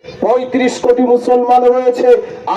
35 কোটি মুসলমান রয়েছে।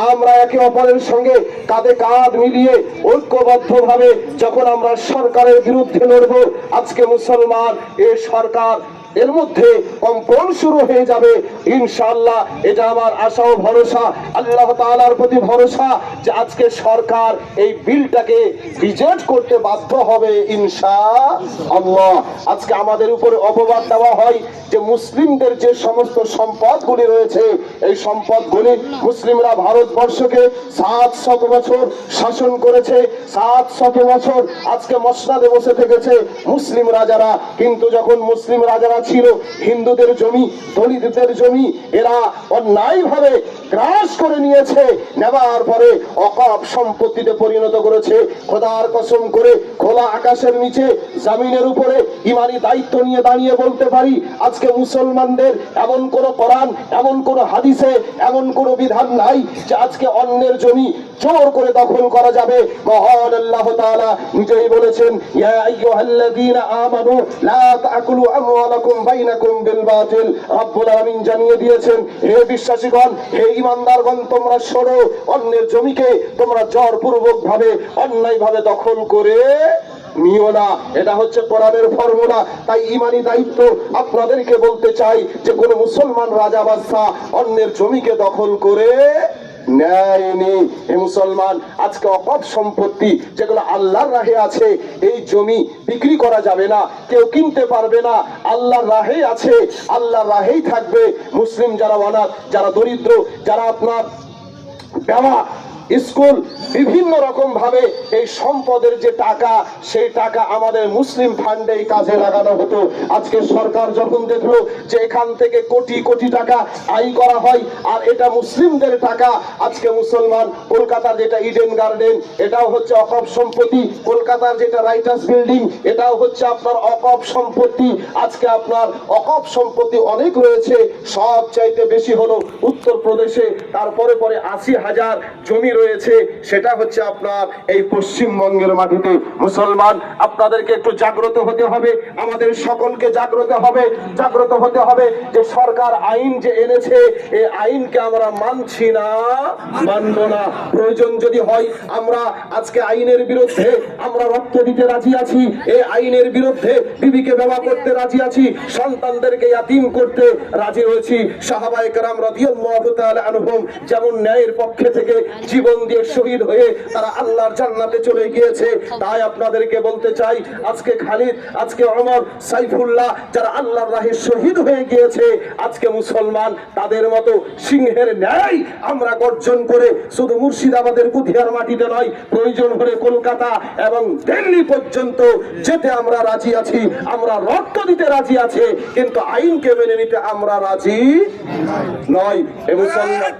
আমরা একে অপরের সঙ্গে কাঁধে কাঁধ মিলিয়ে ঐক্যবদ্ধভাবে যখন আমরা সরকারের বিরুদ্ধে লড়ব, আজকে মুসলমান এ সরকার এর মধ্যে কম্পন শুরু হয়ে যাবে ইনশাআল্লাহ। এটা আমার আশা ও ভরসা, আল্লাহ তাআলার প্রতি ভরসা যে আজকে সরকার এই বিলটাকে রিজেক্ট করতে বাধ্য হবে ইনশাআল্লাহ। আজকে আমাদের উপরে অপবাদ দেওয়া হয় যে মুসলিমদের যে সমস্ত সম্পদগুলি রয়েছে, এই সম্পদগুলি মুসলিমরা ভারতবর্ষকে 700 বছর শাসন করেছে, 700 বছর আজকে মসনদে বসে থেকেছে মুসলিম রাজারা। কিন্তু যখন মুসলিম রাজারা ছিল, হিন্দুদের জমি, দলিতদের জমি এরা অন্যায়ভাবে গ্রাস করে নিয়েছে, নেবার পরে অকাপ সম্পত্তিতে পরিণত করেছে। খোদার কসম করে খোলা আকাশের নিচে জমিনের উপরে ইমানি দায়িত্ব নিয়ে দাঁড়িয়ে বলতে পারি, আজকে মুসলমানদের এমন কোন কোরআন, এমন কোন হাদিসে এমন কোন বিধান নাই যে আজকে অন্যের জমি জোর করে দখল করা যাবে। মহান আল্লাহ তাআলা নিজেই বলেছেন, ইয়া আইয়ুহাল্লাযীনা আমানু লা তাকুলু আমওয়ালাকুম বাইনাকুম বিল বাতিল। রব্বুল আলামিন জানিয়ে দিয়েছেন, হে বিশ্বাসীগণ, হে ঈমানদারগণ, তোমরা শোনো, অন্যের জমিকে তোমরা জোরপূর্বক ভাবে অন্যায় ভাবে দখল করে নিও না। এটা হচ্ছে কোরআনের ফর্মুলা। তাই ইমানি দায়িত্ব আপনাদেরকে বলতে চাই যে কোন মুসলমান রাজা বাদশা অন্যের জমিকে দখল করে নেয়নি। হে মুসলমান, আজকে অকপ সম্পত্তি যেগুলো আল্লাহর রাহে আছে, এই জমি বিক্রি করা যাবে না, কেউ কিনতে পারবে না। আল্লাহর রাহে আছে, আল্লাহর রাহেই থাকবে। মুসলিম যারা অনাথ, যারা দরিদ্র, যারা আপনার বেওয়া, স্কুল, বিভিন্ন রকম ভাবে এই সম্পদের যে টাকা, সেই টাকা আমাদের মুসলিম ফান্ডে কাজে লাগানো হতো। আজকে সরকার যখন দেখলো যে এখান থেকে কোটি কোটি টাকা আয় করা হয় আর এটা মুসলিমদের টাকা, আজকে মুসলমান কলকাতার যেটা ইডেন গার্ডেন, এটাও হচ্ছে অকপ সম্পত্তি। কলকাতার যেটা রাইটার্স বিল্ডিং, এটাও হচ্ছে আপনার অকপ সম্পত্তি। আজকে আপনার অকপ সম্পত্তি অনেক রয়েছে, সব চাইতে বেশি হলো উত্তরপ্রদেশে, তারপরে 80,000 জমি রয়েছে, সেটা হচ্ছে আপনার এই পশ্চিমবঙ্গের মাটিতে। মুসলমান, আপনাদেরকে একটু জাগ্রত হতে হবে, আমাদের সকলকে জাগ্রত হতে হবে যে সরকার আইন যে এনেছে, এই আইনকে আমরা মানছি না, মানব না। প্রয়োজন যদি হয় আমরা আজকে আইনের বিরুদ্ধে আমরা রক্ত দিতে রাজি আছি, এই আইনের বিরুদ্ধে বিবিকে বিবাহ করতে রাজি আছি, সন্তানদেরকে ইয়াতীম করতে রাজি হয়েছি। সাহাবায়ে কেরাম রাদিয়াল্লাহু তাআলা আনহুম যেমন ন্যায়ের পক্ষে থেকে জীবন দিয়ে শহীদ হয়ে তারা আল্লাহর জান্নাতে চলে গিয়েছে। তাই আপনাদেরকে বলতে চাই, আজকে খালিদ, আজকে ওমর, সাইফুল্লাহ যারা আল্লাহর রাহে শহীদ হয়ে গিয়েছে, আজকে মুসলমান তাদের মতো সিংহের ন্যায় আমরা গর্জন করে শুধু মুর্শিদাবাদের কুঠিয়ার মাটিতে নয়, প্রয়োজন হলে কলকাতা এবং দিল্লি পর্যন্ত যেতে আমরা রাজি আছি, আমরা রক্ত দিতে রাজি আছি, কিন্তু আইনকে মেনে নিতে আমরা রাজি নয়। এ মুসলমান,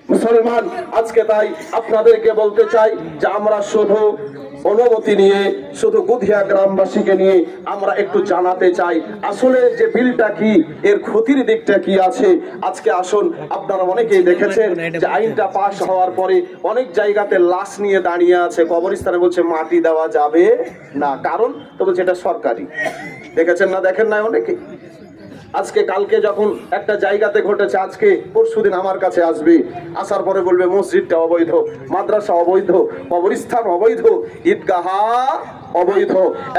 মুসলমান আজকে তাই আপনাদেরকে বলতে চাই যে আমরা শুধু অনুমতি নিয়ে, শুধু গুধিয়া গ্রামবাসীকে নিয়ে আমরা একটু জানাতে চাই আসলে যে বিলটা কি, এর ক্ষতির দিকটা কি আছে। আজকে আসুন, আপনারা অনেকেই দেখেছেন যে আইনটা পাশ হওয়ার পরে অনেক জায়গাতে লাশ নিয়ে দাঁড়িয়ে আছে, কবরস্থানে বলছে মাটি দেওয়া যাবে না, কারণ তো বলছে এটা সরকারি। দেখেছেন না, দেখেন না অনেকে? আজকে কালকে যখন একটা জায়গাতে ঘটেছে, আজকে পরশুদিন আমার কাছে আসবে, আসার পরে বলবে মসজিদটা অবৈধ, মাদ্রাসা অবৈধ, কবরস্থান অবৈধ, ঈদগাহা অবৈধ।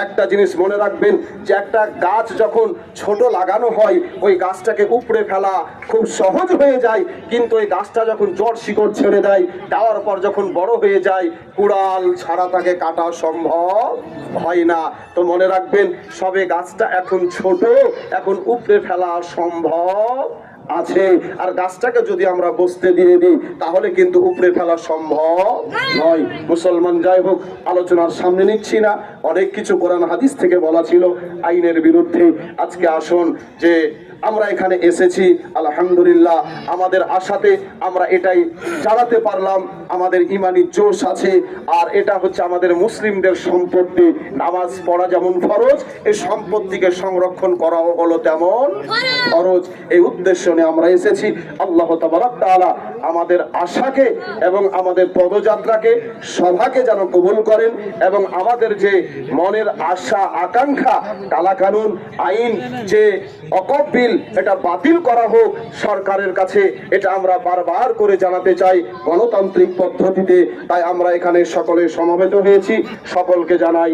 একটা জিনিস মনে রাখবেন যে একটা গাছ যখন ছোট লাগানো হয়, ওই গাছটাকে উপড়ে ফেলা খুব সহজ হয়ে যায়, কিন্তু ওই গাছটা যখন জড় শিকড় ছেড়ে দেয়, দেওয়ার পর যখন বড় হয়ে যায়, কুড়াল ছাড়া তাকে কাটা সম্ভব হয় না। তো মনে রাখবেন, সবে গাছটা এখন ছোট, এখন উপড়ে ফেলা সম্ভব আছে, আর গাছটাকে যদি আমরা বসতে দিয়ে দিই তাহলে কিন্তু উপড়ে ফেলা সম্ভব নয়। মুসলমান, যাই হোক, আলোচনার সামনে নিচ্ছি না, অনেক কিছু কোরআন হাদিস থেকে বলা ছিল আইনের বিরুদ্ধে। আজকে আসুন যে আমরা এখানে এসেছি, আলহামদুলিল্লাহ আমাদের আশাতে আমরা এটাই জানাতে পারলাম, আমাদের ইমানি জোশ আছে, আর এটা হচ্ছে আমাদের মুসলিমদের সম্পত্তি। নামাজ পড়া যেমন ফরজ, এই সম্পত্তিকে সংরক্ষণ করাও হলো তেমন ফরজ। এই উদ্দেশ্য নিয়ে আমরা এসেছি। আল্লাহ তাবারক তাআলা আমাদের আশাকে এবং আমাদের পদযাত্রাকে, সভাকে যেন কবুল করেন, এবং আমাদের যে মনের আশা আকাঙ্ক্ষা, কালাকানুন আইন যে ওয়াকফ বিল, এটা বাতিল করা হোক সরকারের কাছে, এটা আমরা বারবার করে জানাতে চাই গণতান্ত্রিক পদ্ধতিতে। তাই আমরা এখানে সকলে সমবেত হয়েছি। সকলকে জানাই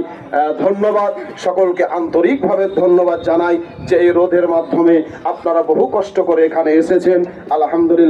ধন্যবাদ, সকলকে আন্তরিকভাবে ধন্যবাদ জানাই যে এই রোধের মাধ্যমে আপনারা বহু কষ্ট করে এখানে এসেছেন। আলহামদুলিল্লাহ।